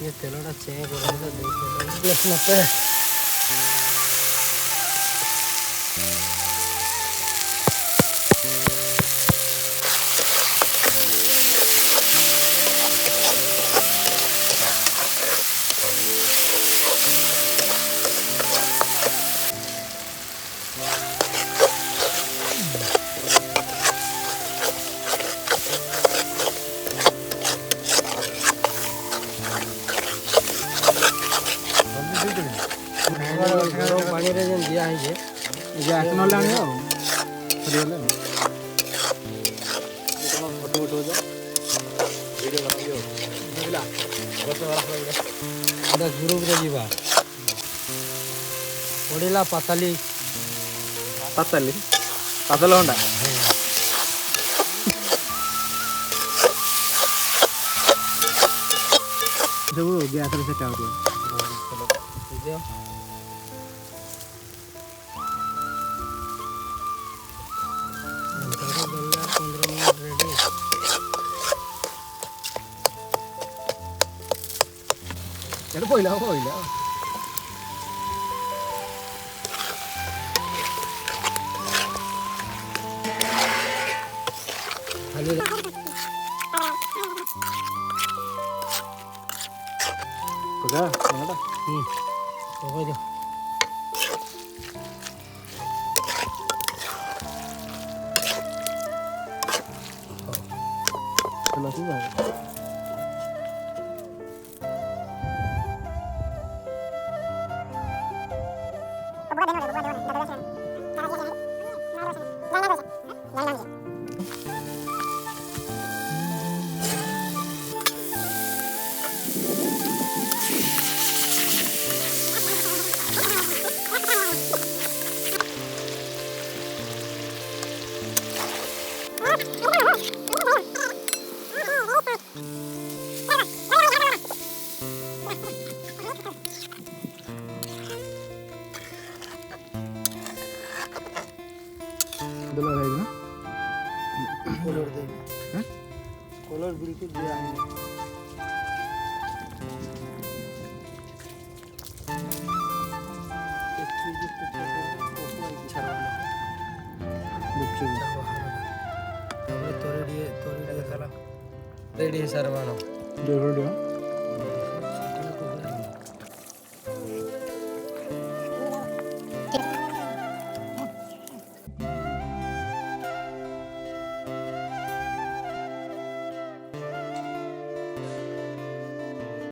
ये तेलोड़ा चेक हो रहा है प्लस मत गरम पानी रे जेन दिया है जे आठ न लाने हो सरियले तो फोटो उठो जा वीडियो बनाइयो बुझला बस वाला आधा ग्रुप रे जीवा ओडिला पाताली पाताली पाताल होंडा सब गैस रे सेट आउट चलो Jadi boleh lah. Halo. Kau mana dah? Apa aja? Kalau sudah. Colour है ना कलर दे हैं कलर बिल्कुल दिया है तोरे दिए सारा रेडी है सरवानो